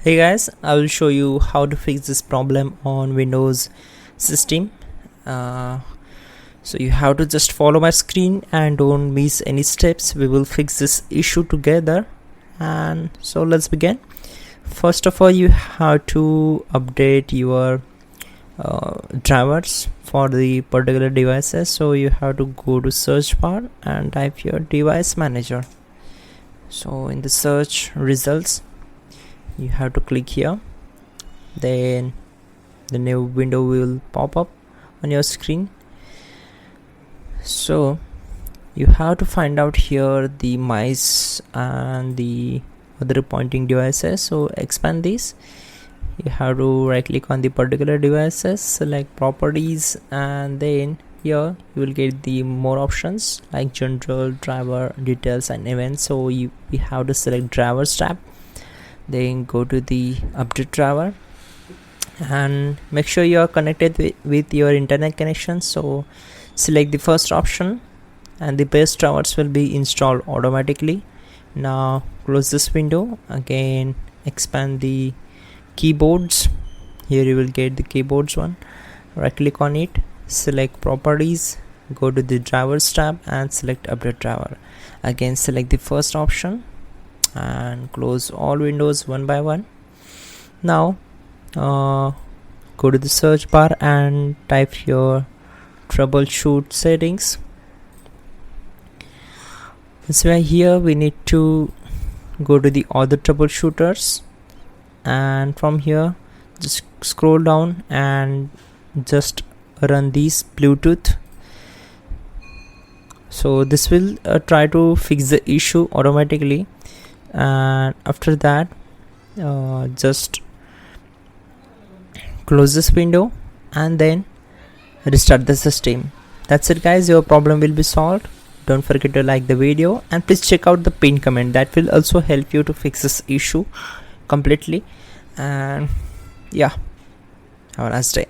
Hey guys, I will show you how to fix this problem on Windows system. So you have to just follow my screen and don't miss any steps. We will fix this issue together. And so let's begin. First of all, you have to update your drivers for the particular devices. So you have to go to search bar and type your device manager. So in the search results, you have to click here, then the new window will pop up on your screen. So you have to find out here the mice and the other pointing devices. So expand these. You have to right click on the particular devices, select properties, and then here you will get the more options like general, driver, details, and events. So we have to select drivers tab, then go to the update driver and make sure you are connected with your internet connection. So select the first option and the base drivers will be installed automatically. Now close this window, again expand the keyboards. Here you will get the keyboards one, right click on it, select properties, go to the drivers tab and select update driver. Again select the first option and close all windows one by one. Now go to the search bar and type your troubleshoot settings. That's why here we need to go to the other troubleshooters, and from here just scroll down and just run these Bluetooth. So this will try to fix the issue automatically, and after that just close this window and then restart the system. That's it guys, your problem will be solved. Don't forget to like the video and please check out the pinned comment, that will also help you to fix this issue completely. And yeah, have a nice day.